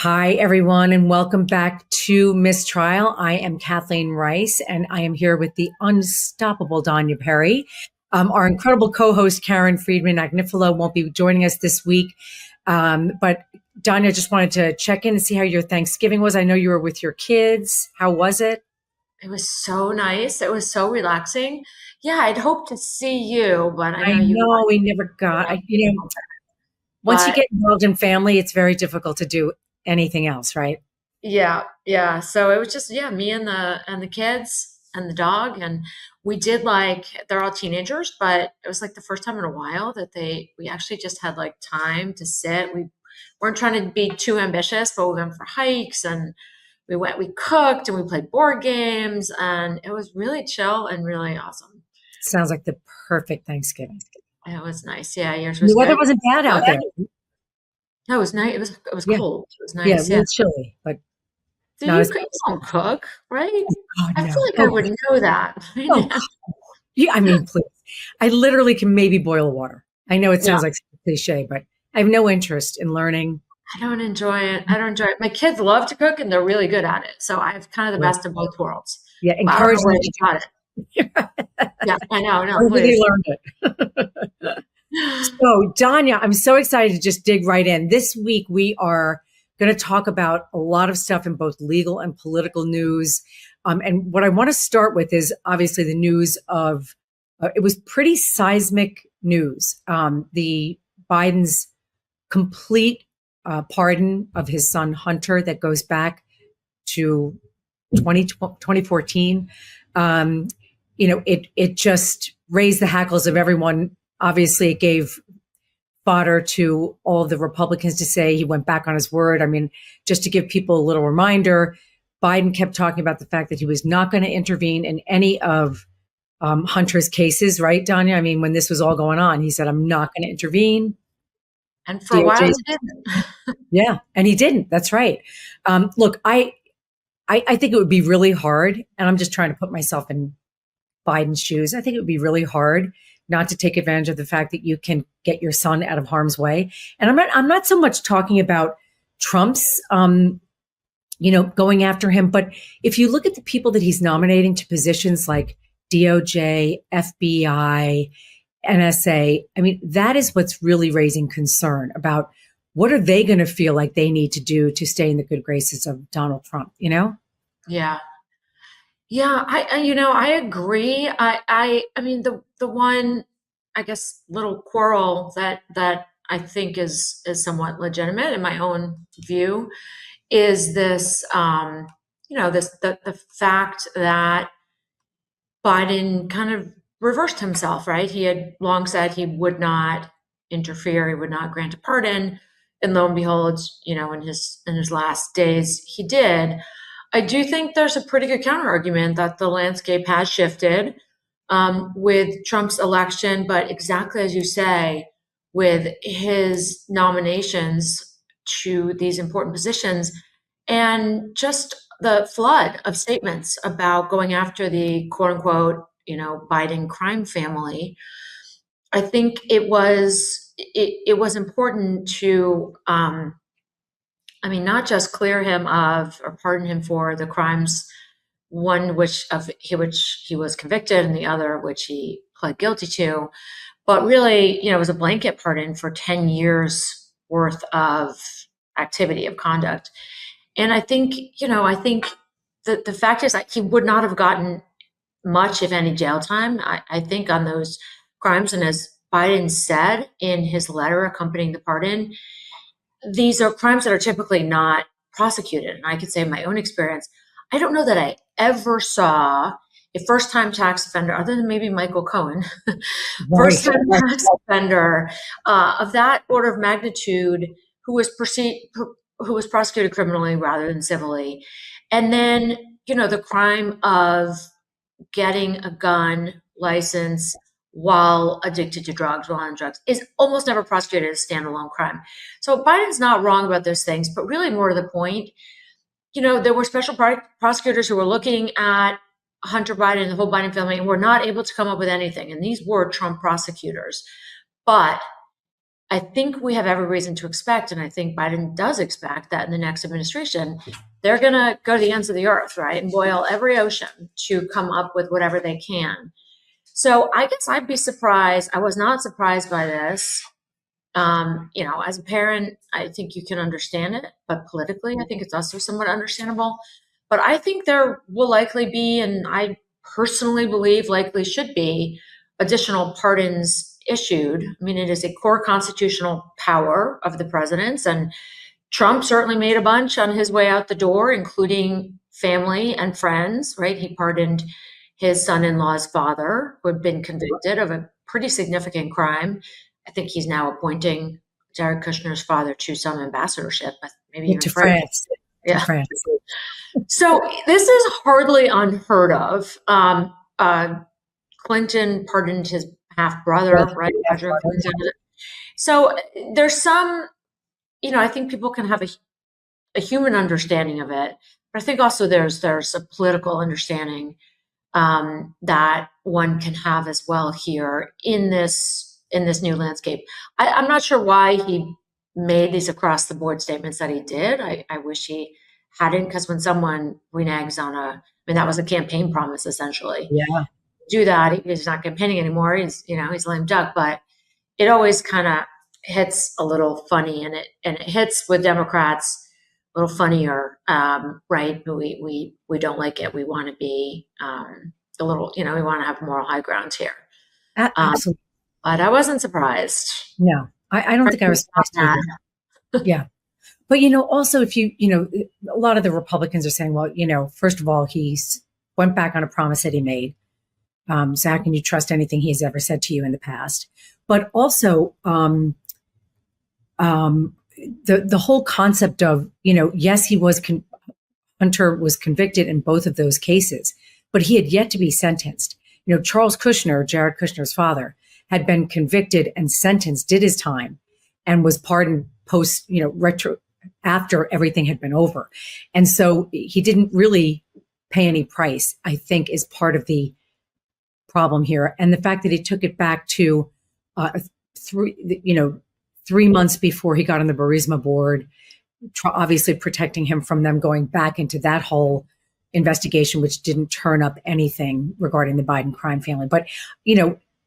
Hi, everyone, and welcome back to MissTrial. I am Kathleen Rice, and I am here with the unstoppable Danya Perry. Our incredible co-host, Karen Friedman Agnifilo, won't be joining us this week. But Danya, just wanted to check in and see how your Thanksgiving was. I know you were with your kids. How was it? It was so nice. It was so relaxing. Yeah, I'd hoped to see you, but I I know you know want we never got, once you but get involved in family, it's very difficult to do anything else, right? yeah. So it was just me and the kids and the dog, and we did they're all teenagers, but it was like the first time in a while that we actually just had like time to sit. We weren't trying to be too ambitious, but we went for hikes and we cooked and we played board games, and it was really chill and really awesome. Sounds like the perfect Thanksgiving. It was nice. Yeah, yours The was weather good. wasn't bad out there. No, it was nice. It was Yeah. cold. It was Yeah, a nice. Yeah. little chilly, but Do not you as cook? You don't cook, right? oh I feel no. like I would know that. Oh, yeah, I mean, please. I literally can maybe boil water. I know it Yeah, sounds like cliche, but I have no interest in learning. I don't enjoy it. I don't enjoy it. My kids love to cook and they're really good at it. So I have kind of the Right. best of both worlds. Yeah, But I don't encourage know them where to they got it. do it. Yeah, I know. No, Where they please. learned it. So, Danya, I'm so excited to just dig right in. This week, we are going to talk about a lot of stuff in both legal and political news. And what I want to start with is obviously the news of it was pretty seismic news. The Biden's complete pardon of his son Hunter that goes back to 2014. It just raised the hackles of everyone. Obviously, it gave fodder to all the Republicans to say he went back on his word. I mean, just to give people a little reminder, Biden kept talking about the fact that he was not going to intervene in any of Hunter's cases, right, Danya? I mean, when this was all going on, he said, I'm not going to intervene. And for a while DOJ, he didn't. yeah, and he didn't. That's right. Look, I think it would be really hard, and I'm just trying to put myself in Biden's shoes. I think it would be really hard not to take advantage of the fact that you can get your son out of harm's way. And I'm not so much talking about Trump's, going after him, but if you look at the people that he's nominating to positions like DOJ, FBI, NSA, I mean, that is what's really raising concern about what are they going to feel like they need to do to stay in the good graces of Donald Trump, you know? Yeah. Yeah, I agree. I mean, the one, I guess, little quarrel that I think is somewhat legitimate in my own view is this, the fact that Biden kind of reversed himself, right? He had long said he would not interfere, he would not grant a pardon, and lo and behold, in his last days, he did. I do think there's a pretty good counter argument that the landscape has shifted with Trump's election, but exactly as you say, with his nominations to these important positions and just the flood of statements about going after the quote unquote, Biden crime family. I think it was important to not just clear him of or pardon him for the crimes, one which he was convicted and the other which he pled guilty to, but really, it was a blanket pardon for 10 years worth of activity of conduct. And I think that the fact is that he would not have gotten much, if any, jail time, I think, on those crimes. And as Biden said in his letter accompanying the pardon, these are crimes that are typically not prosecuted. And I could say in my own experience, I don't know that I ever saw a first time tax offender, other than maybe Michael Cohen, Right. first time tax offender of that order of magnitude who was prosecuted criminally rather than civilly. And then, the crime of getting a gun license while addicted to drugs, while on drugs, is almost never prosecuted as a standalone crime. So Biden's not wrong about those things, but really more to the point, there were special prosecutors who were looking at Hunter Biden and the whole Biden family and were not able to come up with anything. And these were Trump prosecutors. But I think we have every reason to expect, and I think Biden does expect, that in the next administration, they're going to go to the ends of the earth, right, and boil every ocean to come up with whatever they can. So I guess I'd be surprised. I was not surprised by this. As a parent, I think you can understand it, but politically, I think it's also somewhat understandable. But I think there will likely be, and I personally believe likely should be, additional pardons issued. I mean, it is a core constitutional power of the president's, and Trump certainly made a bunch on his way out the door, including family and friends, right? He pardoned his son-in-law's father, who had been convicted of a pretty significant crime. I think he's now appointing Jared Kushner's father to some ambassadorship, maybe even to France. France. Yeah. To France. So this is hardly unheard of. Clinton pardoned his half brother, right? Roger Clinton. So there's some, I think people can have a human understanding of it, but I think also there's a political understanding that one can have as well here in this new landscape. I'm not sure why he made these across the board statements that he did. I wish he hadn't, because when someone reneges on that was a campaign promise essentially. Yeah. Do that. He's not campaigning anymore. He's lame duck, but it always kind of hits a little funny, and it hits with Democrats a little funnier, right? We don't like it. We want to be a little, we want to have moral high ground here. Absolutely. But I wasn't surprised. No, I don't think I was surprised either. Yeah. But, also if a lot of the Republicans are saying, well, first of all, he's went back on a promise that he made. So how can you trust anything he's ever said to you in the past? But also, the whole concept of, yes, Hunter was convicted in both of those cases, but he had yet to be sentenced. Charles Kushner, Jared Kushner's father, had been convicted and sentenced, did his time, and was pardoned after everything had been over. And so he didn't really pay any price, I think, is part of the problem here. And the fact that he took it back to 3 months before he got on the Burisma board, obviously protecting him from them going back into that whole investigation, which didn't turn up anything regarding the Biden crime family. But,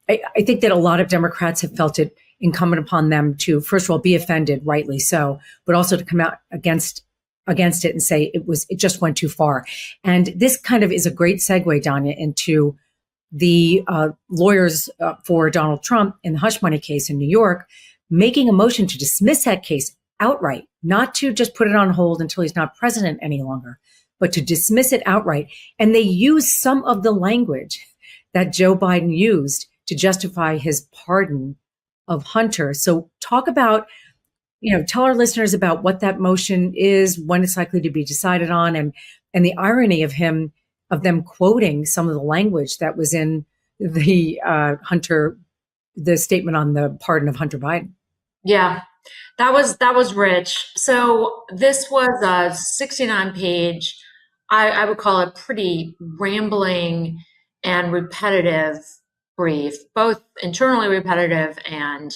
I think that a lot of Democrats have felt it incumbent upon them to, first of all, be offended, rightly so, but also to come out against it and say it just went too far. And this kind of is a great segue, Danya, into the lawyers for Donald Trump in the hush money case in New York, making a motion to dismiss that case outright, not to just put it on hold until he's not president any longer, but to dismiss it outright. And they use some of the language that Joe Biden used to justify his pardon of Hunter. So talk about, tell our listeners about what that motion is, when it's likely to be decided on, and the irony of them quoting some of the language that was in the the statement on the pardon of Hunter Biden. Yeah, that was rich. So this was a 69-page, I would call it pretty rambling and repetitive brief, both internally repetitive and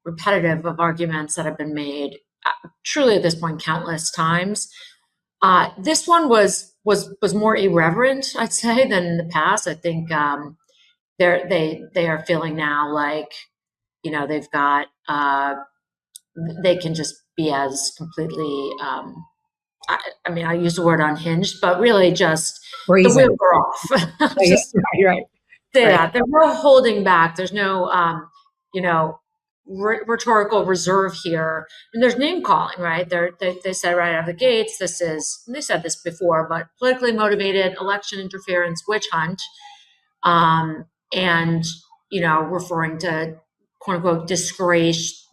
repetitive of arguments that have been made truly at this point countless times. This one was more irreverent, I'd say, than in the past. I think they are feeling now like, they've got they can just be as completely I use the word unhinged, but really just Brazen. The wheels are off. Just right. They're no holding back. There's no rhetorical reserve here, and there's name calling, right? They said right out of the gates, they said this before, but politically motivated election interference witch hunt, and referring to quote unquote disgrace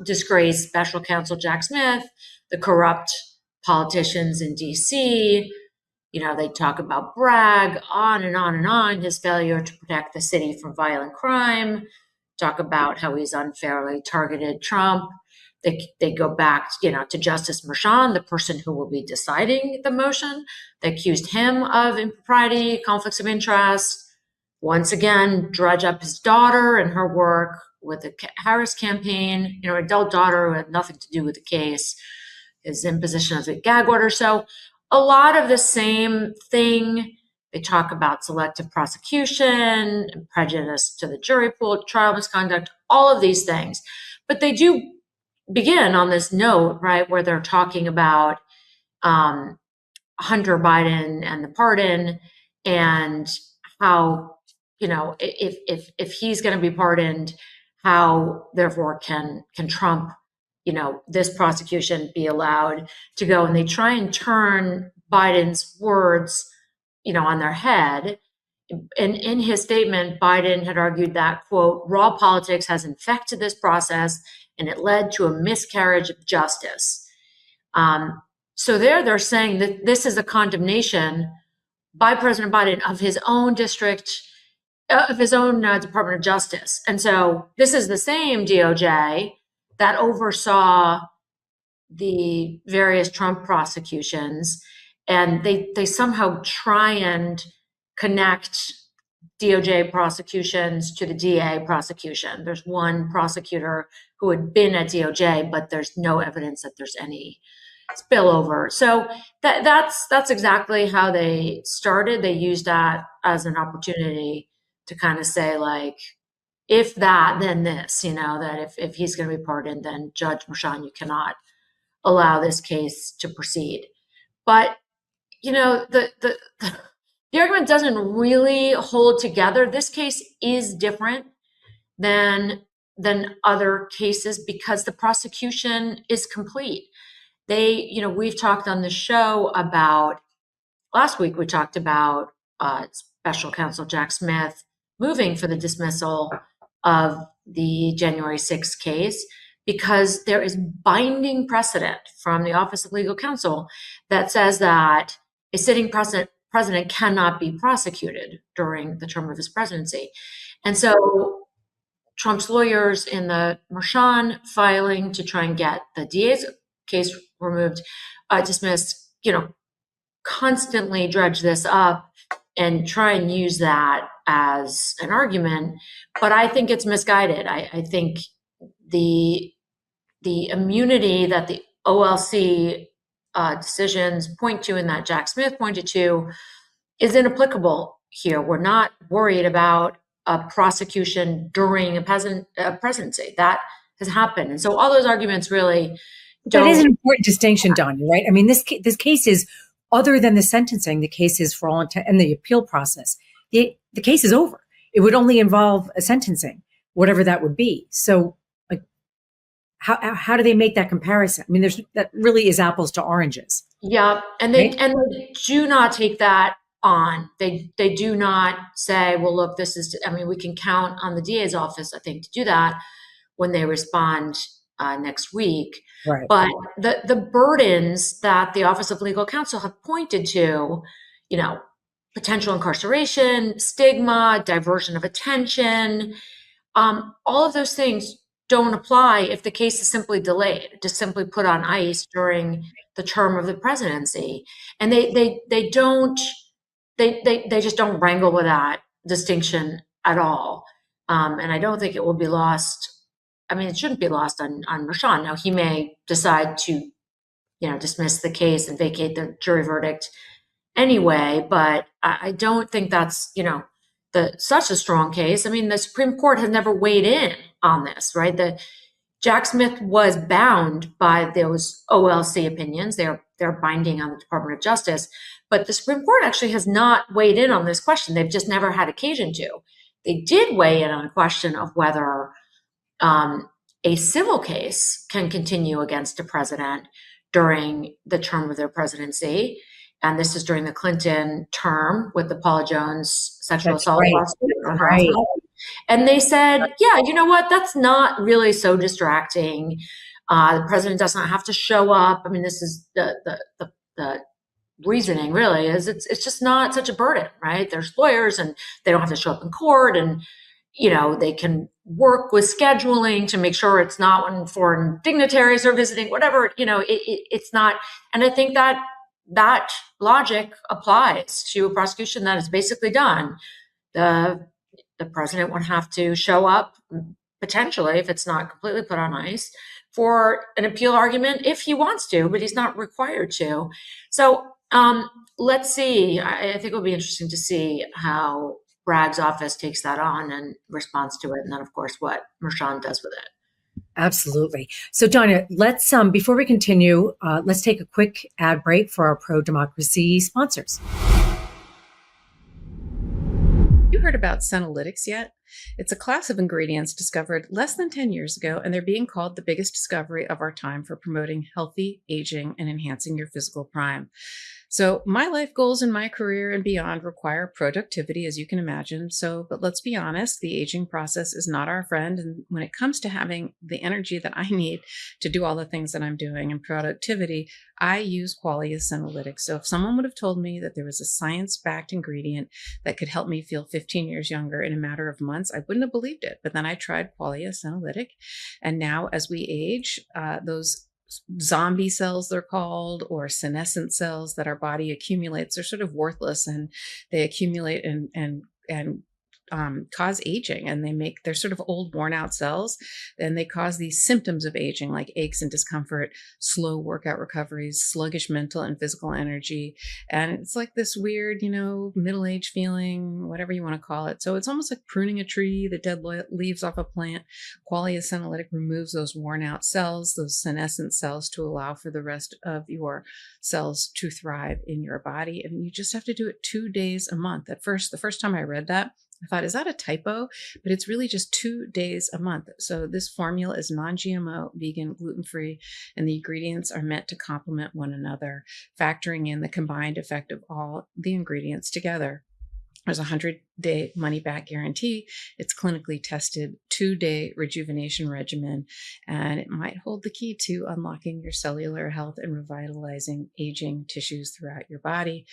special counsel Jack Smith, the corrupt politicians in DC. They talk about Bragg, on and on and on, his failure to protect the city from violent crime, talk about how he's unfairly targeted Trump. They go back, to Justice Merchan, the person who will be deciding the motion. They accused him of impropriety, conflicts of interest. once again dredge up his daughter and her work with the Harris campaign, adult daughter who had nothing to do with the case, his imposition of the gag order. So a lot of the same thing. They talk about selective prosecution, prejudice to the jury pool, trial misconduct, all of these things. But they do begin on this note, right, where they're talking about Hunter Biden and the pardon, and how, if he's going to be pardoned, how therefore can Trump, this prosecution be allowed to go. And they try and turn Biden's words, on their head. And in his statement, Biden had argued that, quote, raw politics has infected this process and it led to a miscarriage of justice. So they're saying that this is a condemnation by President Biden of his own district, of his own Department of Justice. And so this is the same DOJ that oversaw the various Trump prosecutions, and they somehow try and connect DOJ prosecutions to the DA prosecution. There's one prosecutor who had been at DOJ, but there's no evidence that there's any spillover. So that's exactly how they started. They used that as an opportunity to kind of say, like, if that, then this, that if he's going to be pardoned, then Judge Merchan, you cannot allow this case to proceed. But, the argument doesn't really hold together. This case is different than other cases because the prosecution is complete. We've talked on the show about, last week we talked about special counsel Jack Smith moving for the dismissal of the January 6th case because there is binding precedent from the Office of Legal Counsel that says that a sitting president cannot be prosecuted during the term of his presidency. And so Trump's lawyers in the Merchan filing to try and get the DA's case removed, dismissed, constantly dredge this up and try and use that as an argument. But I think it's misguided. I think the immunity that the OLC decisions point to and that Jack Smith pointed to is inapplicable here. We're not worried about a prosecution during a presidency. That has happened. And so all those arguments really don't. That is an important distinction, Danya, right? I mean, this case is, other than the sentencing, the case is for all intent and the appeal process. The case is over. It would only involve a sentencing, whatever that would be. So, like, how do they make that comparison? I mean, that really is apples to oranges. Yeah, and they do not take that on. They do not say, well, look, this is. I mean, we can count on the DA's office, I think, to do that when they respond next week. Right. But the burdens that the Office of Legal Counsel have pointed to, potential incarceration, stigma, diversion of attention, all of those things don't apply if the case is simply delayed, just simply put on ice during the term of the presidency. And they just don't wrangle with that distinction at all. And I don't think it will be lost. I mean, it shouldn't be lost on Merchan. Now, he may decide to, dismiss the case and vacate the jury verdict anyway, but I don't think that's, such a strong case. I mean, the Supreme Court has never weighed in on this, right? Jack Smith was bound by those OLC opinions. They're binding on the Department of Justice, but the Supreme Court actually has not weighed in on this question. They've just never had occasion to. They did weigh in on a question of whether a civil case can continue against a president during the term of their presidency. And this is during the Clinton term with the Paula Jones sexual assault lawsuit. Right. And they said, yeah, you know what? That's not really so distracting. The president does not have to show up. I mean, this is the reasoning really is it's just not such a burden, right? There's lawyers and they don't have to show up in court, and they can work with scheduling to make sure it's not when foreign dignitaries are visiting, whatever, it's not. And I think that logic applies to a prosecution that is basically done the president would have to show up, potentially, if it's not completely put on ice, for an appeal argument if he wants to, but he's not required to. So let's see. I think it'll be interesting to see how Bragg's office takes that on and responds to it, and then, of course, what Mershon does with it. Absolutely. So, Danya, let's before we continue, let's take a quick ad break for our pro-democracy sponsors. You heard about senolytics yet? It's a class of ingredients discovered less than 10 years ago, and they're being called the biggest discovery of our time for promoting healthy aging and enhancing your physical prime. So my life goals in my career and beyond require productivity, as you can imagine. But let's be honest, the aging process is not our friend. And when it comes to having the energy that I need to do all the things that I'm doing and productivity, I use Qualia Senolytics. So if someone would have told me that there was a science-backed ingredient that could help me feel 15 years younger in a matter of months, I wouldn't have believed it. But then I tried Qualia Senolytic. And now as we age, those zombie cells, they're called, or senescent cells that our body accumulates, they're sort of worthless, and they accumulate and cause aging, and they're sort of old, worn out cells, and they cause these symptoms of aging like aches and discomfort, slow workout recoveries, sluggish mental and physical energy. And it's like this weird, middle-aged feeling, whatever you want to call it. So it's almost like pruning a tree, the dead leaves off a plant. Qualia Senolytic removes those worn out cells, those senescent cells, to allow for the rest of your cells to thrive in your body. And you just have to do it 2 days a month. The first time I read that, I thought, is that a typo? But it's really just 2 days a month. So this formula is non-GMO, vegan, gluten-free, and the ingredients are meant to complement one another, factoring in the combined effect of all the ingredients together. There's a 100-day money-back guarantee. It's clinically tested 2-day rejuvenation regimen, and it might hold the key to unlocking your cellular health and revitalizing aging tissues throughout your body.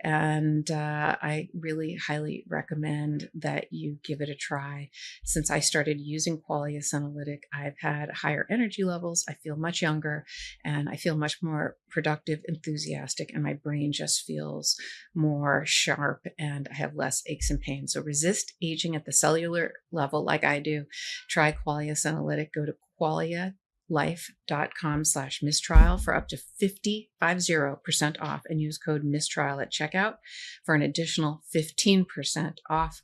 And I really highly recommend that you give it a try. Since I started using Qualia Senolytic, I've had higher energy levels. I feel much younger, and I feel much more productive, enthusiastic, and my brain just feels more sharp, and I have less aches and pains. So resist aging at the cellular level like I do. Try Qualia Senolytic. Go to qualialife.com/MissTrial for up to 50% off, and use code MissTrial at checkout for an additional 15% off.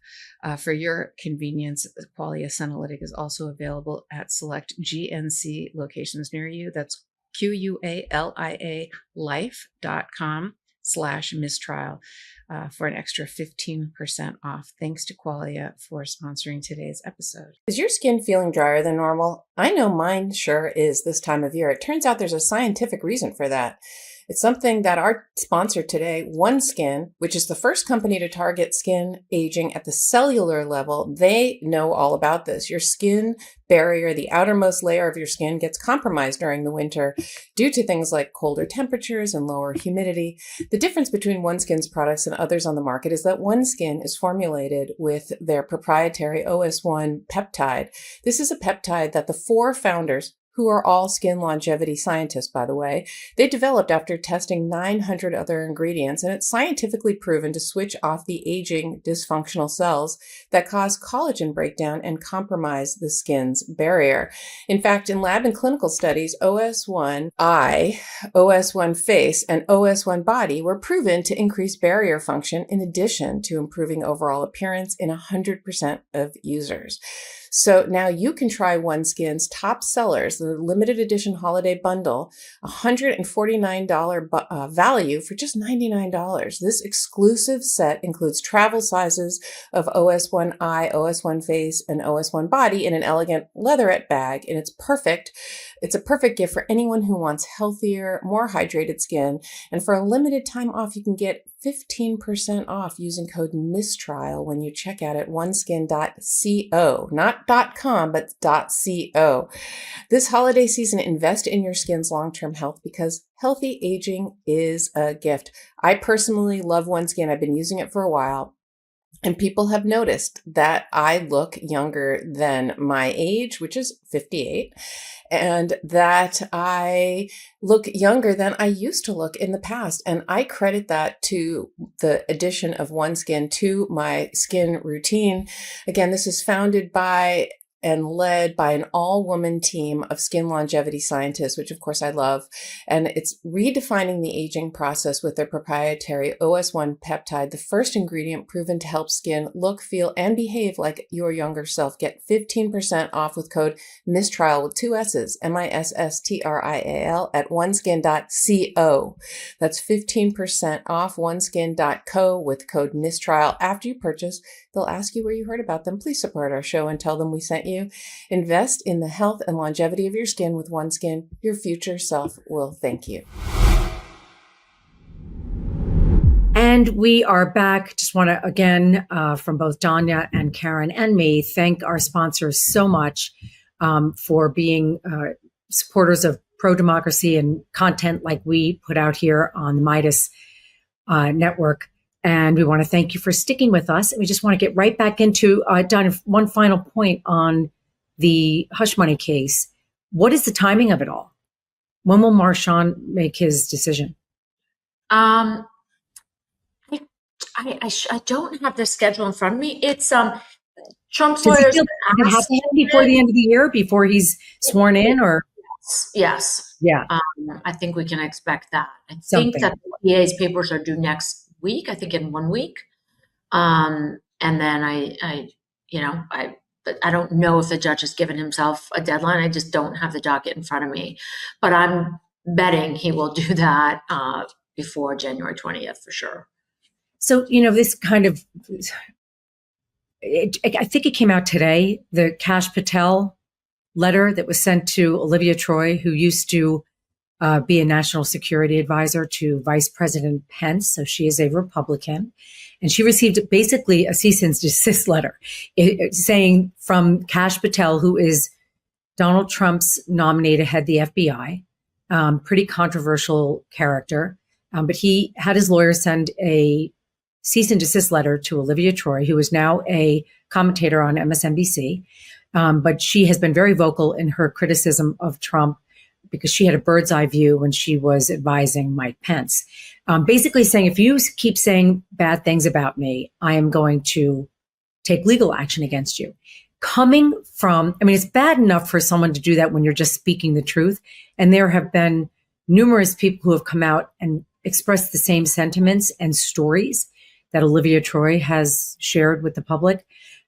For your convenience, Qualia Senolytic is also available at select GNC locations near you. That's QUALIA life.com/MissTrial for an extra 15% off. Thanks to Qualia for sponsoring today's episode. Is your skin feeling drier than normal? I know mine sure is this time of year. It turns out there's a scientific reason for that. It's something that our sponsor today, OneSkin, which is the first company to target skin aging at the cellular level, they know all about this. Your skin barrier, the outermost layer of your skin, gets compromised during the winter due to things like colder temperatures and lower humidity. The difference between OneSkin's products and others on the market is that OneSkin is formulated with their proprietary OS1 peptide. This is a peptide that the 4 founders, who are all skin longevity scientists, by the way, they developed after testing 900 other ingredients, and it's scientifically proven to switch off the aging dysfunctional cells that cause collagen breakdown and compromise the skin's barrier. In fact, in lab and clinical studies, OS1 eye, OS1 face, and OS1 body were proven to increase barrier function in addition to improving overall appearance in 100% of users. So now you can try OneSkin's top sellers, the limited edition holiday bundle, $149 value for just $99. This exclusive set includes travel sizes of OS1 eye, OS1 face, and OS1 body in an elegant leatherette bag, and it's perfect. It's a perfect gift for anyone who wants healthier, more hydrated skin. And for a limited time off, you can get 15% off using code MissTrial when you check out at oneskin.co, not .com, but .co. This holiday season, invest in your skin's long-term health because healthy aging is a gift. I personally love OneSkin. I've been using it for a while. And people have noticed that I look younger than my age, which is 58, and that I look younger than I used to look in the past. And I credit that to the addition of OneSkin to my skin routine. Again, this is founded by and led by an all-woman team of skin longevity scientists, which of course I love. And it's redefining the aging process with their proprietary OS1 peptide, the first ingredient proven to help skin look, feel, and behave like your younger self. Get 15% off with code MissTrial with 2 S's, MissTrial at oneskin.co. That's 15% off oneskin.co with code MissTrial. After you purchase, they'll ask you where you heard about them. Please support our show and tell them we sent you. Invest in the health and longevity of your skin with OneSkin. Your future self will thank you. And we are back. Just want to, again, from both Danya and Karen and me, thank our sponsors so much for being supporters of pro-democracy and content like we put out here on the Midas network. And we want to thank you for sticking with us. And we just want to get right back into, Donna, one final point on the hush money case. What is the timing of it all? When will Marchand make his decision? I don't have the schedule in front of me. It's Trump's lawyers. Does it happen before the end of the year, before he's sworn in, or? Yes. Yeah. I think we can expect that. I Something. think that the PA's papers are due next week. I think in 1 week. And then but I don't know if the judge has given himself a deadline. I just don't have the docket in front of me, but I'm betting he will do that before January 20th for sure. So, this kind of, I think it came out today, the Kash Patel letter that was sent to Olivia Troy, who used to be a national security advisor to Vice President Pence. So she is a Republican. And she received basically a cease-and-desist letter saying from Kash Patel, who is Donald Trump's nominee to head the FBI, pretty controversial character. But he had his lawyer send a cease-and-desist letter to Olivia Troy, who is now a commentator on MSNBC. But she has been very vocal in her criticism of Trump because she had a bird's eye view when she was advising Mike Pence. Basically saying, if you keep saying bad things about me, I am going to take legal action against you. Coming from, it's bad enough for someone to do that when you're just speaking the truth. And there have been numerous people who have come out and expressed the same sentiments and stories that Olivia Troy has shared with the public.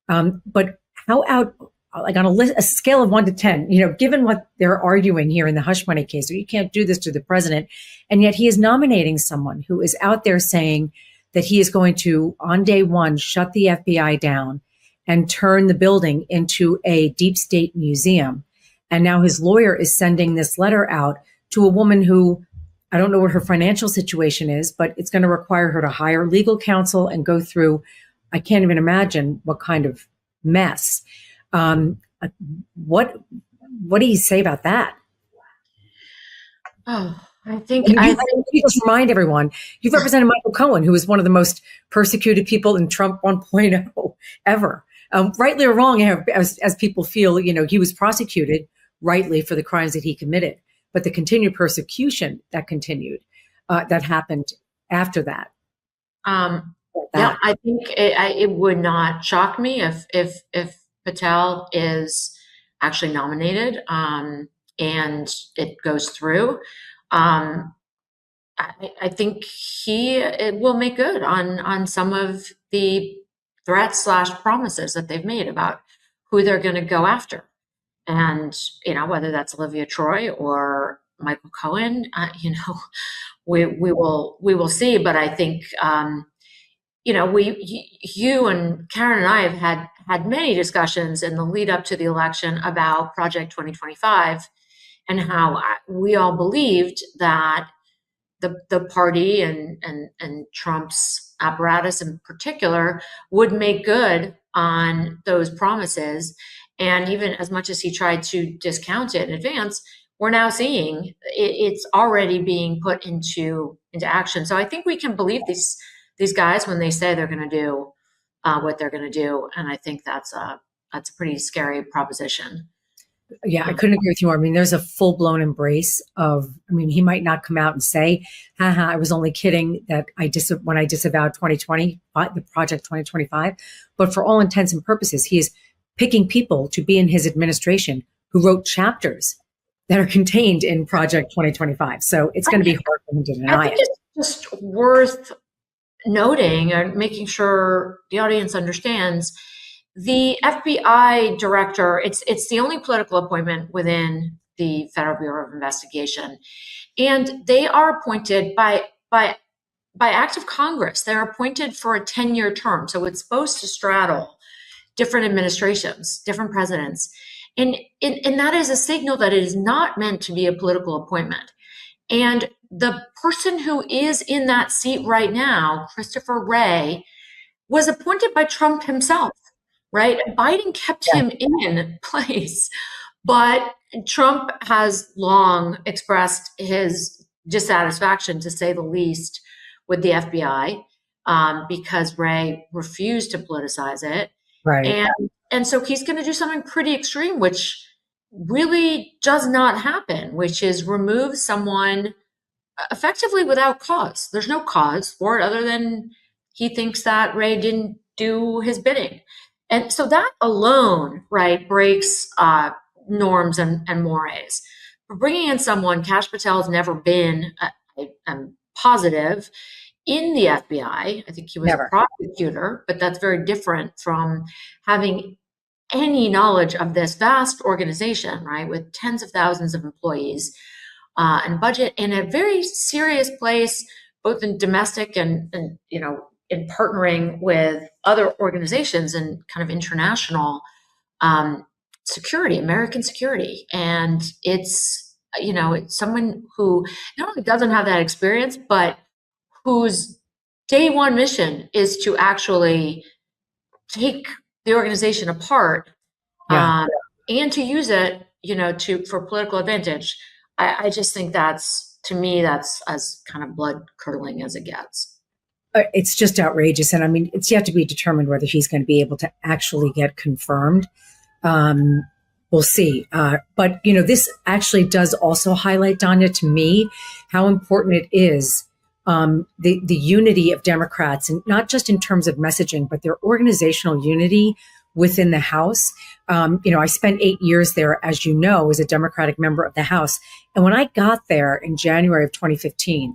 But how like on a scale of 1 to 10, given what they're arguing here in the hush money case, so you can't do this to the president. And yet he is nominating someone who is out there saying that he is going to, on day one, shut the FBI down and turn the building into a deep state museum. And now his lawyer is sending this letter out to a woman who, I don't know what her financial situation is, but it's going to require her to hire legal counsel and go through, I can't even imagine what kind of mess. What do you say about that? Oh, I think just remind everyone, you've represented Michael Cohen, who is one of the most persecuted people in Trump 1.0 ever. Rightly or wrong, as people feel, he was prosecuted rightly for the crimes that he committed, but the continued persecution that continued, that happened after that. Yeah, I think it would not shock me if Patel is actually nominated and it goes through. I think it will make good on some of the threats / promises that they've made about who they're going to go after. And, whether that's Olivia Troy or Michael Cohen, we will see. But I think, you and Karen and I have had many discussions in the lead up to the election about Project 2025 and how we all believed that the party and Trump's apparatus in particular would make good on those promises. And even as much as he tried to discount it in advance, we're now seeing it's already being put into action. So I think we can believe these guys when they say they're going to do what they're going to do. And I think that's a pretty scary proposition. Yeah, I couldn't agree with you more. I mean, there's a full-blown embrace of, I mean, he might not come out and say, haha, I was only kidding that when I disavowed 2020, the Project 2025, but for all intents and purposes, he is picking people to be in his administration who wrote chapters that are contained in Project 2025. So it's going to be hard for him to deny I think it. it's just worth noting and making sure the audience understands the FBI director. It's the only political appointment within the Federal Bureau of Investigation, and they are appointed by act of Congress. They're appointed for a 10-year term, so it's supposed to straddle different administrations, different presidents, and that is a signal that it is not meant to be a political appointment. And the person who is in that seat right now, Christopher Wray, was appointed by Trump himself. Right? Biden kept him in place, but Trump has long expressed his dissatisfaction, to say the least, with the FBI because Wray refused to politicize it. Right. And so he's going to do something pretty extreme, which really does not happen, which is remove someone effectively without cause. There's no cause for it other than he thinks that Wray didn't do his bidding. And so that alone, right, breaks norms and mores. For bringing in someone, Kash Patel has never been positive in the FBI. I think he was a prosecutor, but that's very different from having any knowledge of this vast organization, right, with tens of thousands of employees and budget in a very serious place, both in domestic and in partnering with other organizations and kind of international security, American security. And it's someone who not only doesn't have that experience, but whose day one mission is to actually take the organization apart and to use it, for political advantage. I just think to me, that's as kind of blood curdling as it gets. It's just outrageous. And I mean, it's yet to be determined whether he's going to be able to actually get confirmed. We'll see. But, this actually does also highlight, Danya, to me, how important it is, the unity of Democrats, and not just in terms of messaging, but their organizational unity within the House. I spent 8 years there, as you know, as a Democratic member of the House. And when I got there in January of 2015,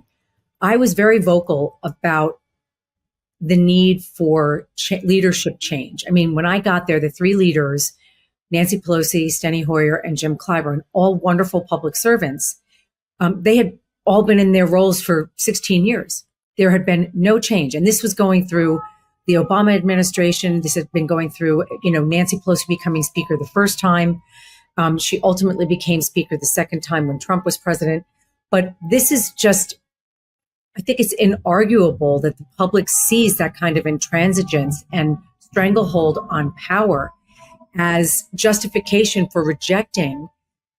I was very vocal about the need for leadership change. I mean, when I got there, the three leaders, Nancy Pelosi, Steny Hoyer, and Jim Clyburn, all wonderful public servants, they had all been in their roles for 16 years. There had been no change. And this was going through the Obama administration. This had been going through, Nancy Pelosi becoming speaker the first time. She ultimately became speaker the second time when Trump was president. But this is just, I think it's inarguable that the public sees that kind of intransigence and stranglehold on power as justification for rejecting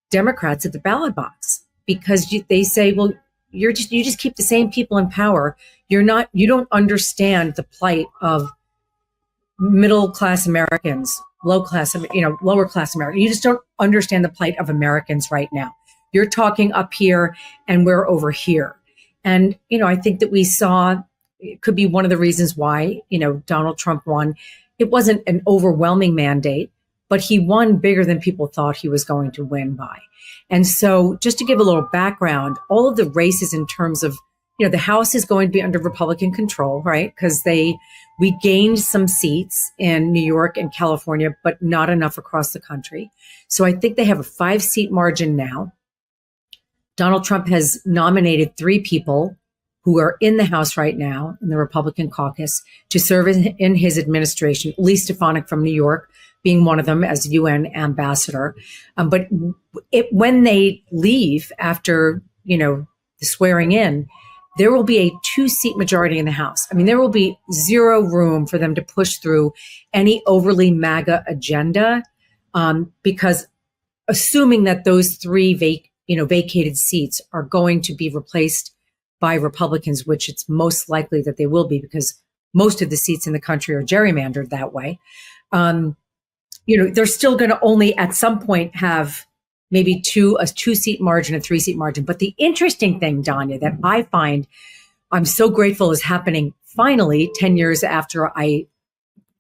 Democrats at the ballot box, because they say, well, you just keep the same people in power. You don't understand the plight of middle class Americans, lower class Americans. You just don't understand the plight of Americans right now. You're talking up here and we're over here. And, I think that we saw, it could be one of the reasons why, Donald Trump won. It wasn't an overwhelming mandate, but he won bigger than people thought he was going to win by. And so just to give a little background, all of the races in terms of, the House is going to be under Republican control, right? Because we gained some seats in New York and California, but not enough across the country. So I think they have a 5-seat margin now. Donald Trump has nominated 3 people who are in the House right now in the Republican caucus to serve in his administration, Lee Stefanik from New York being one of them as UN ambassador. But when they leave after, the swearing in, there will be a 2-seat majority in the House. I mean, there will be zero room for them to push through any overly MAGA agenda because assuming that those 3 vacated seats are going to be replaced by Republicans, which it's most likely that they will be, because most of the seats in the country are gerrymandered that way. They're still going to only at some point have maybe a 2-seat margin, a 3-seat margin. But the interesting thing, Danya, that I find I'm so grateful is happening finally 10 years after I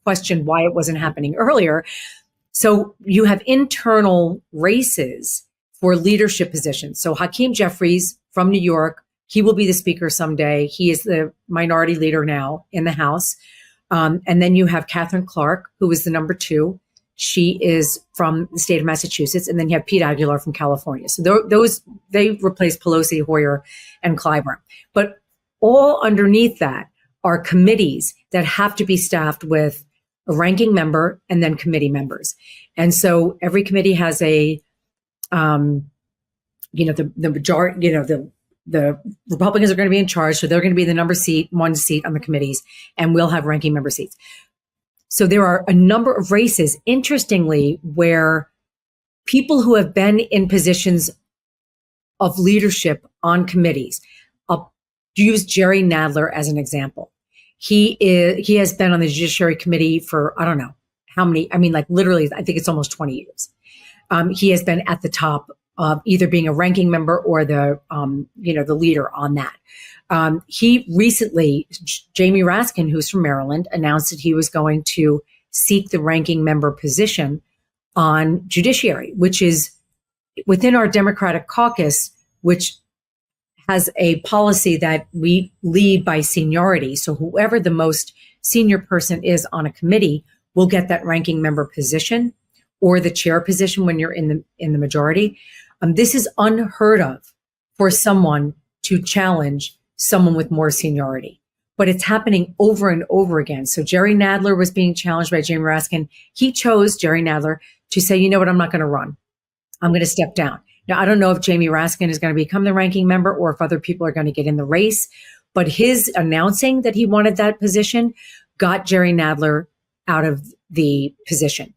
questioned why it wasn't happening earlier. So you have internal races for leadership positions. So Hakeem Jeffries from New York, he will be the speaker someday. He is the minority leader now in the House. And then you have Catherine Clark, who is the number 2. She is from the state of Massachusetts. And then you have Pete Aguilar from California. So they replace Pelosi, Hoyer, and Clyburn. But all underneath that are committees that have to be staffed with a ranking member and then committee members. And so every committee has the majority, the Republicans are going to be in charge. So they're going to be the number 1 seat on the committees, and we'll have ranking member seats. So there are a number of races, interestingly, where people who have been in positions of leadership on committees, I'll use Jerry Nadler as an example. He has been on the Judiciary Committee for, I don't know how many, literally, I think it's almost 20 years. He has been at the top of either being a ranking member or the leader on that. He recently, Jamie Raskin, who's from Maryland, announced that he was going to seek the ranking member position on judiciary, which is within our Democratic caucus, which has a policy that we lead by seniority. So whoever the most senior person is on a committee will get that ranking member position or the chair position when you're in the majority. This is unheard of for someone to challenge someone with more seniority, but it's happening over and over again. So Jerry Nadler was being challenged by Jamie Raskin. He chose, Jerry Nadler, to say, you know what, I'm not going to run. I'm going to step down. Now, I don't know if Jamie Raskin is going to become the ranking member or if other people are going to get in the race, but his announcing that he wanted that position got Jerry Nadler out of the position.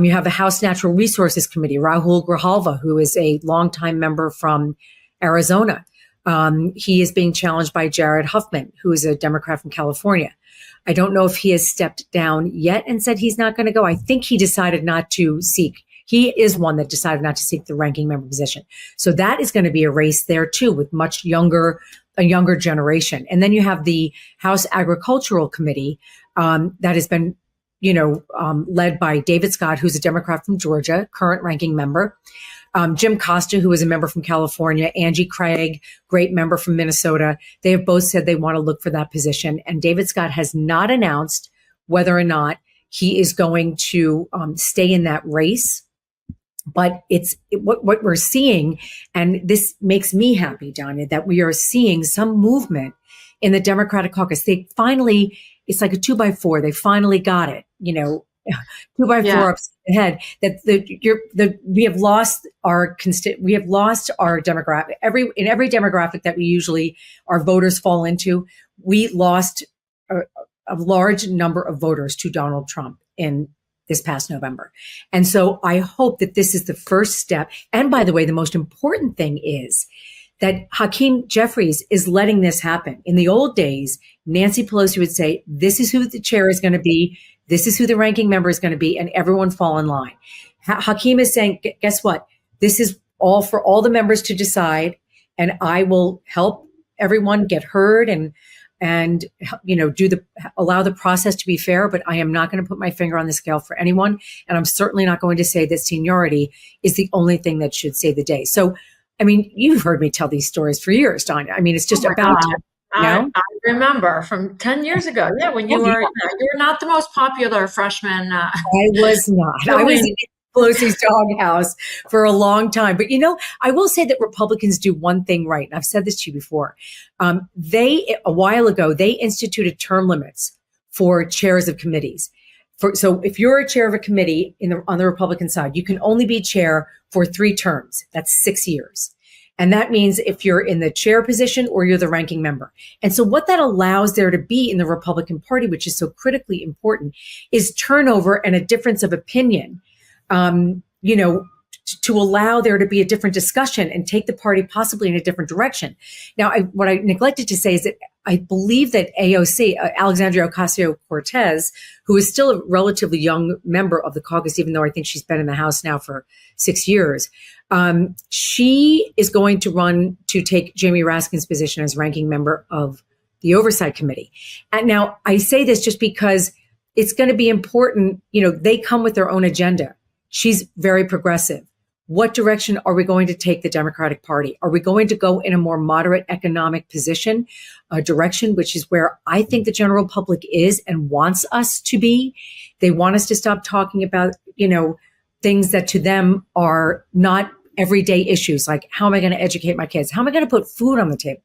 You have the House Natural Resources Committee, Rahul Grijalva, who is a longtime member from Arizona. He is being challenged by Jared Huffman, who is a Democrat from California. I don't know if he has stepped down yet and said he's not going to go. I think he decided not to seek. He is one that decided not to seek the ranking member position. So that is going to be a race there too, with a younger generation. And then you have the House Agricultural Committee that has been, led by David Scott, who's a Democrat from Georgia, current ranking member. Jim Costa, who is a member from California, Angie Craig, great member from Minnesota. They have both said they want to look for that position. And David Scott has not announced whether or not he is going to stay in that race. But what we're seeing, and this makes me happy, Danya, that we are seeing some movement in the Democratic caucus. They finally, it's like a 2x4. They finally got it, 2x4 up the head. That we have lost our demographic. In every demographic that we usually our voters fall into, we lost a large number of voters to Donald Trump in this past November. And so I hope that this is the first step. And by the way, the most important thing is that Hakeem Jeffries is letting this happen. In the old days, Nancy Pelosi would say, this is who the chair is going to be. This is who the ranking member is going to be. And everyone fall in line. Hakeem is saying, guess what? This is all for all the members to decide. And I will help everyone get heard and allow the process to be fair, but I am not going to put my finger on the scale for anyone. And I'm certainly not going to say that seniority is the only thing that should save the day. So, you've heard me tell these stories for years, Danya. It's just about time. I remember from 10 years ago. Yeah, when you were not the most popular freshman. I was not. I was in Pelosi's doghouse for a long time. But, I will say that Republicans do one thing right. And I've said this to you before. A while ago, they instituted term limits for chairs of committees. So if you're a chair of a committee on the Republican side, you can only be chair for 3 terms. That's 6 years. And that means if you're in the chair position or you're the ranking member. And so what that allows there to be in the Republican Party, which is so critically important, is turnover and a difference of opinion, to allow there to be a different discussion and take the party possibly in a different direction. Now, what I neglected to say is that I believe that AOC, Alexandria Ocasio-Cortez, who is still a relatively young member of the caucus, even though I think she's been in the House now for 6 years, she is going to run to take Jamie Raskin's position as ranking member of the Oversight Committee. And now I say this just because it's going to be important. They come with their own agenda. She's very progressive. What direction are we going to take the Democratic Party? Are we going to go in a more moderate economic position, a direction, which is where I think the general public is and wants us to be? They want us to stop talking about, things that to them are not everyday issues. Like, how am I going to educate my kids? How am I going to put food on the table?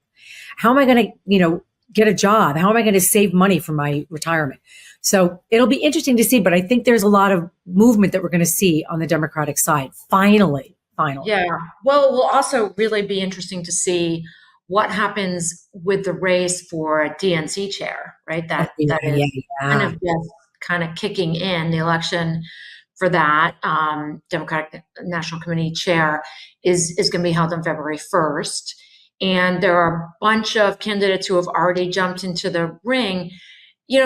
How am I going to, get a job? How am I going to save money for my retirement? So it'll be interesting to see, but I think there's a lot of movement that we're going to see on the Democratic side. Finally. Yeah. Well, it will also really be interesting to see what happens with the race for DNC chair, right? That is kind of kicking in. The election for that Democratic National Committee chair is going to be held on February 1st. And there are a bunch of candidates who have already jumped into the ring.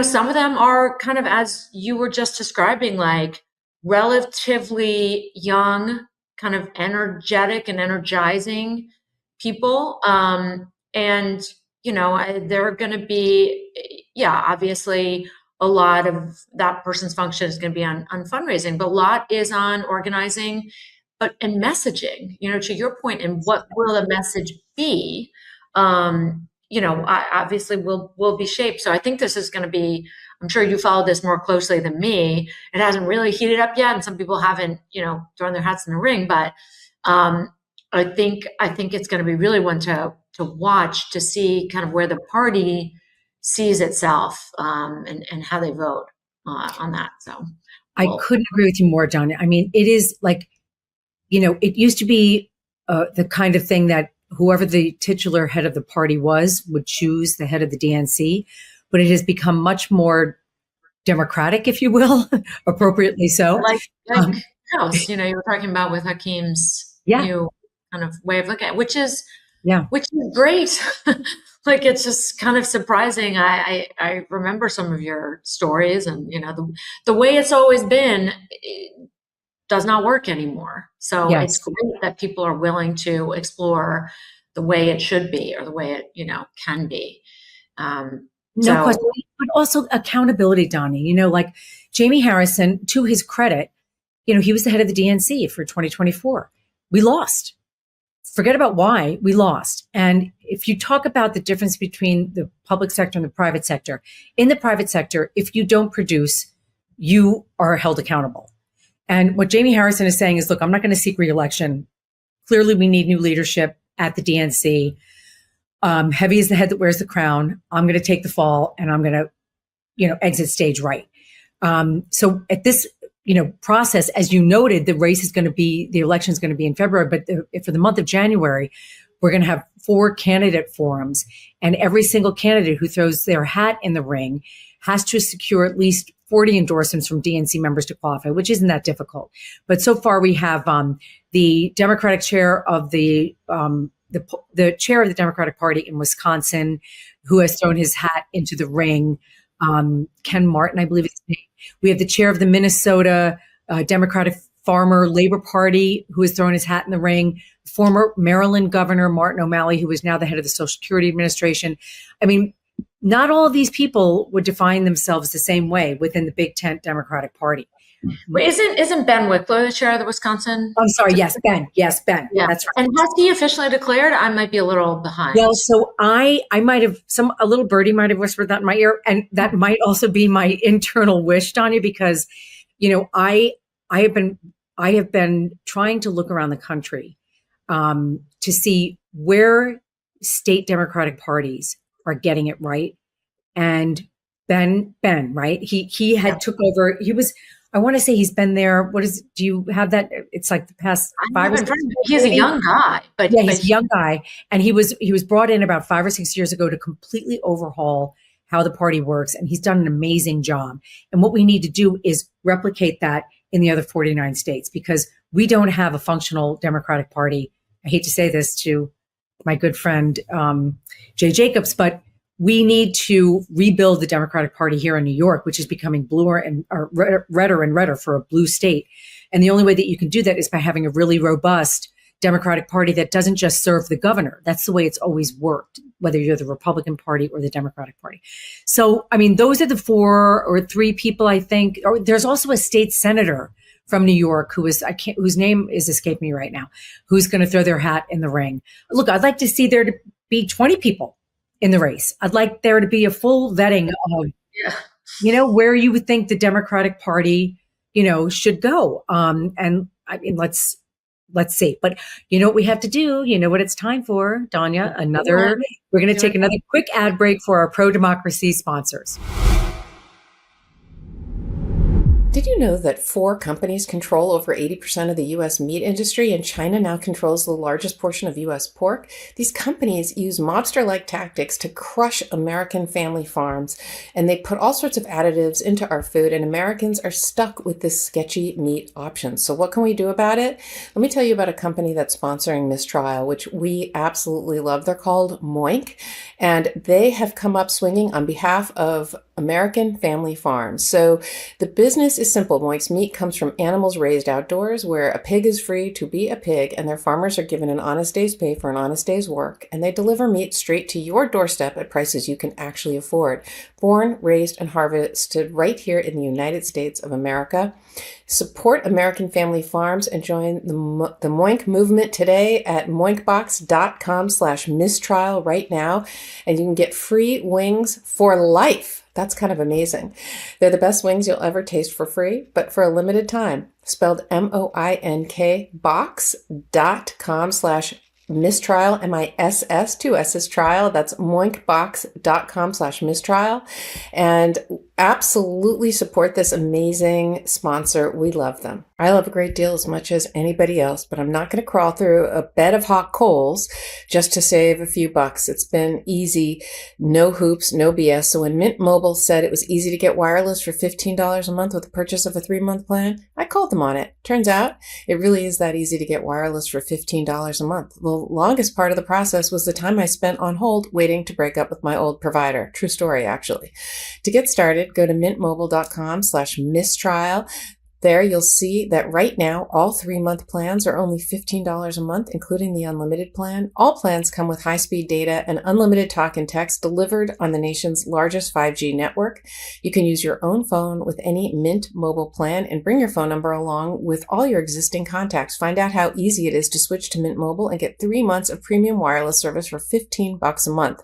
Some of them are kind of, as you were just describing, like relatively young, kind of energetic and energizing people. And they're going to be, obviously a lot of that person's function is going to be on fundraising, but a lot is on organizing, and messaging, to your point, and what will the message be? Obviously will be shaped. So I think this is going to be, I'm sure you follow this more closely than me. It hasn't really heated up yet, and some people haven't, thrown their hats in the ring, but I think it's going to be really one to watch, to see kind of where the party sees itself, and how they vote on that. So I couldn't agree with you more, Danya. I mean, it is like, it used to be the kind of thing that whoever the titular head of the party would choose the head of the DNC, but it has become much more democratic, if you will, appropriately so. Like House, you were talking about with Hakeem's new kind of way of looking at it, which is great. Like, it's just kind of surprising. I remember some of your stories, and the way it's always been does not work anymore. So It's great that people are willing to explore the way it should be, or the way it, can be. No question. But also accountability, Donnie. Like Jamie Harrison, to his credit, he was the head of the DNC for 2024. We lost. Forget about why, we lost. And if you talk about the difference between the public sector and the private sector, in the private sector, if you don't produce, you are held accountable. And what Jamie Harrison is saying is, look, I'm not going to seek re-election. Clearly, we need new leadership at the DNC. Heavy is the head that wears the crown. I'm going to take the fall, and I'm going to, exit stage right. So at this, process, as you noted, the election is going to be in February, but for the month of January, we're going to have 4 candidate forums, and every single candidate who throws their hat in the ring has to secure at least 40 endorsements from DNC members to qualify, which isn't that difficult. But so far we have the Democratic chair of the chair of the Democratic Party in Wisconsin, who has thrown his hat into the ring, Ken Martin, I believe it's his name. We have the chair of the Minnesota Democratic Farmer Labor Party, who has thrown his hat in the ring, former Maryland Governor Martin O'Malley, who is now the head of the Social Security Administration. I mean, not all of these people would define themselves the same way within the Big Tent Democratic Party. Wait, isn't Ben Wickler the chair of the Wisconsin? I'm sorry. Yes, Ben. Yes, Ben. Yeah. That's right. And has he officially declared? I might be a little behind. Well, so I might have a little birdie might have whispered that in my ear, and that might also be my internal wish, Danya, because, I have been trying to look around the country to see where state Democratic parties are getting it right. And Ben, right? He had took over. He was, I want to say he's been there. Do you have that? It's like the past 5 or 6 years. He's a young guy, but he's a young guy. And he was brought in about 5 or 6 years ago to completely overhaul how the party works. And he's done an amazing job. And what we need to do is replicate that in the other 49 states, because we don't have a functional Democratic Party. I hate to say this to my good friend Jay Jacobs, but we need to rebuild the Democratic Party here in New York, which is becoming bluer and redder and redder for a blue state. And the only way that you can do that is by having a really robust Democratic Party that doesn't just serve the governor. That's the way it's always worked, whether you're the Republican Party or the Democratic Party. So, I mean, those are the 4 or 3 people, I think. Or there's also a state senator from New York whose name is escaping me right now, who's going to throw their hat in the ring. Look, I'd like to see there to be 20 people in the race. I'd like there to be a full vetting of, where you would think the Democratic Party, should go. And I mean, let's see. But you know what we have to do? You know what it's time for, Danya? We're going to take another quick ad break for our pro-democracy sponsors. Did you know that 4 companies control over 80% of the U.S. meat industry, and China now controls the largest portion of U.S. pork? These companies use mobster-like tactics to crush American family farms, and they put all sorts of additives into our food, and Americans are stuck with this sketchy meat option. So what can we do about it? Let me tell you about a company that's sponsoring MissTrial, which we absolutely love. They're called Moink, and they have come up swinging on behalf of American family farms. So the business is simple. Moink's meat comes from animals raised outdoors, where a pig is free to be a pig, and their farmers are given an honest day's pay for an honest day's work, and they deliver meat straight to your doorstep at prices you can actually afford. Born, raised, and harvested right here in the United States of America. Support American family farms and join the Moink movement today at moinkbox.com/misstrial right now, and you can get free wings for life. That's kind of amazing. They're the best wings you'll ever taste for free, but for a limited time. Spelled MOINK box.com/mistrial, MISS, 2 S's trial. That's moinkbox.com/mistrial. And absolutely support this amazing sponsor. We love them. I love a great deal as much as anybody else, but I'm not going to crawl through a bed of hot coals just to save a few bucks. It's been easy, no hoops, no BS. So when Mint Mobile said it was easy to get wireless for $15 a month with the purchase of a 3-month plan, I called them on it. Turns out it really is that easy to get wireless for $15 a month. The longest part of the process was the time I spent on hold waiting to break up with my old provider. True story, actually. To get started, go to mintmobile.com/mistrial. There you'll see that right now, all 3-month plans are only $15 a month, including the unlimited plan. All plans come with high-speed data and unlimited talk and text delivered on the nation's largest 5G network. You can use your own phone with any Mint Mobile plan and bring your phone number along with all your existing contacts. Find out how easy it is to switch to Mint Mobile and get 3 months of premium wireless service for $15 a month.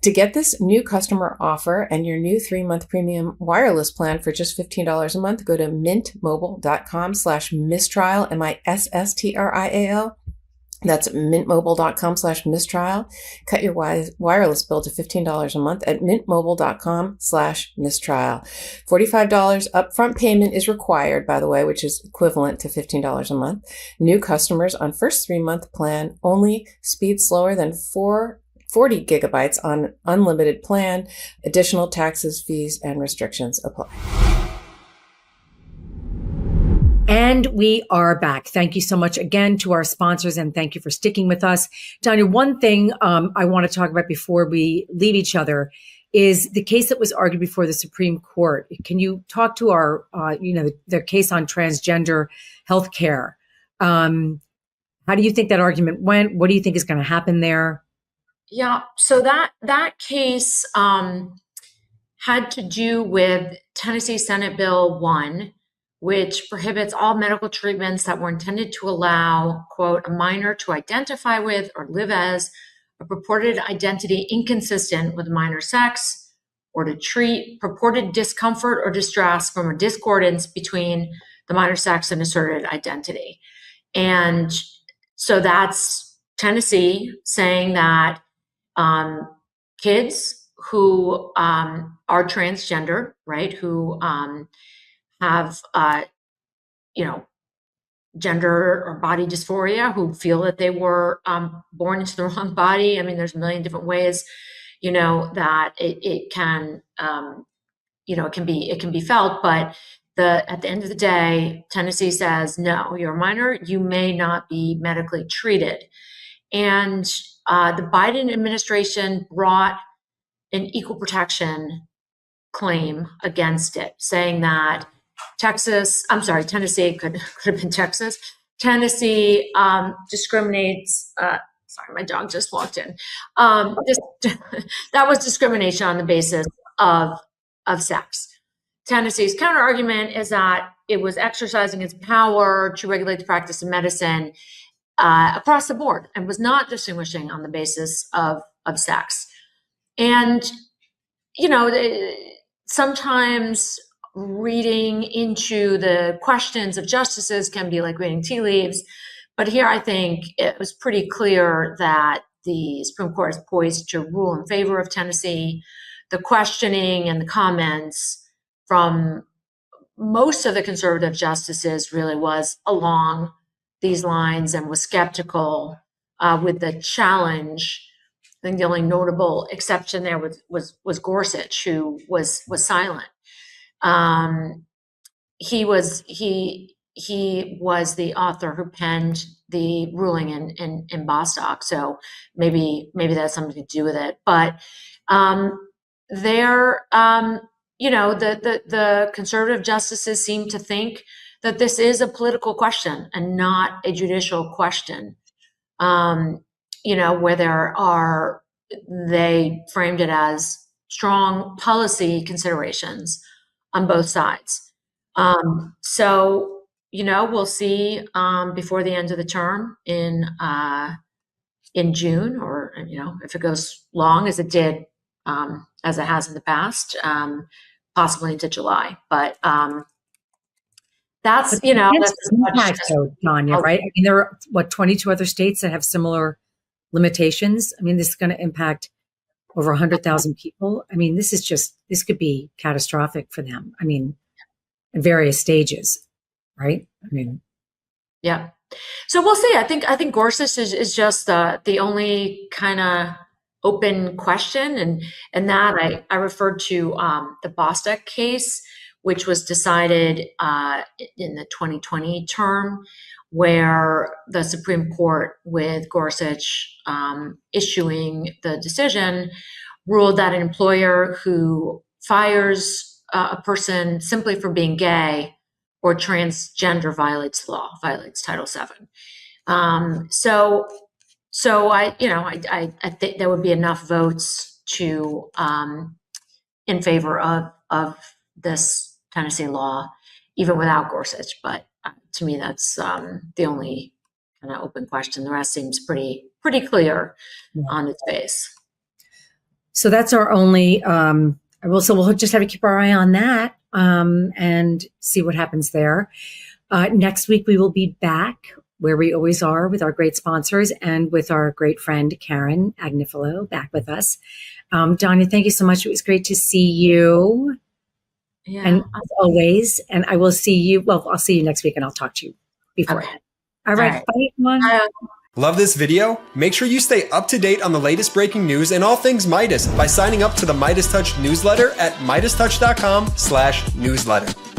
To get this new customer offer and your new 3-month premium wireless plan for just $15 a month, go to mintmobile.com/mistrial, MISSTRIAL. That's mintmobile.com/mistrial. Cut your wireless bill to $15 a month at mintmobile.com/mistrial. $45 upfront payment is required, by the way, which is equivalent to $15 a month. New customers on first 3-month plan only, speed slower than 40 gigabytes on unlimited plan. Additional taxes, fees, and restrictions apply. And we are back. Thank you so much again to our sponsors, and thank you for sticking with us. Danya, one thing I want to talk about before we leave each other is the case that was argued before the Supreme Court. Can you talk to our, their case on transgender healthcare? How do you think that argument went? What do you think is going to happen there? Yeah, so that case had to do with Tennessee Senate Bill 1, which prohibits all medical treatments that were intended to allow, quote, a minor to identify with or live as a purported identity inconsistent with minor sex, or to treat purported discomfort or distress from a discordance between the minor sex and asserted identity. And so that's Tennessee saying that kids who are transgender, right, who have, gender or body dysphoria, who feel that they were born into the wrong body. I mean, there's a million different ways, that it can, it can be felt, but at the end of the day, Tennessee says, no, you're a minor, you may not be medically treated. And the Biden administration brought an equal protection claim against it, saying that Tennessee could have been Texas. Tennessee discriminates. Sorry, my dog just walked in. That was discrimination on the basis of sex. Tennessee's counter argument is that it was exercising its power to regulate the practice of medicine across the board and was not distinguishing on the basis of sex. And, sometimes reading into the questions of justices can be like reading tea leaves. But here I think it was pretty clear that the Supreme Court is poised to rule in favor of Tennessee. The questioning and the comments from most of the conservative justices really was along these lines and was skeptical with the challenge. I think the only notable exception there was Gorsuch, who was silent. He was the author who penned the ruling in Bostock, so maybe that has something to do with it. But the conservative justices seem to think that this is a political question and not a judicial question. Where they framed it as strong policy considerations on both sides. So, we'll see before the end of the term in June, or, if it goes long as it did, as it has in the past, possibly into July. But that's, that's impact, though, Danya, right? I mean, there are 22 other states that have similar limitations. I mean, this is going to impact over 100,000 people. I mean, this could be catastrophic for them. I mean, in various stages, right? I mean, yeah. So we'll see. I think Gorsuch is just the only kind of open question, and that I referred to the Bostock case, which was decided in the 2020 term, where the Supreme Court, with Gorsuch issuing the decision, ruled that an employer who fires a person simply for being gay or transgender violates the law, violates Title VII. So I think there would be enough votes to in favor of this Tennessee law, even without Gorsuch. But to me, that's the only kind of open question. The rest seems pretty clear on its face. So that's our only. So we'll just have to keep our eye on that and see what happens there. Next week we will be back where we always are with our great sponsors and with our great friend Friedman Agnifilo back with us. Danya, thank you so much. It was great to see you. Yeah. And as always, and I will see you. Well, I'll see you next week, and I'll talk to you beforehand. Okay. All right. Bye, everyone. Love this video? Make sure you stay up to date on the latest breaking news and all things Midas by signing up to the Midas Touch newsletter at MidasTouch.com/newsletter.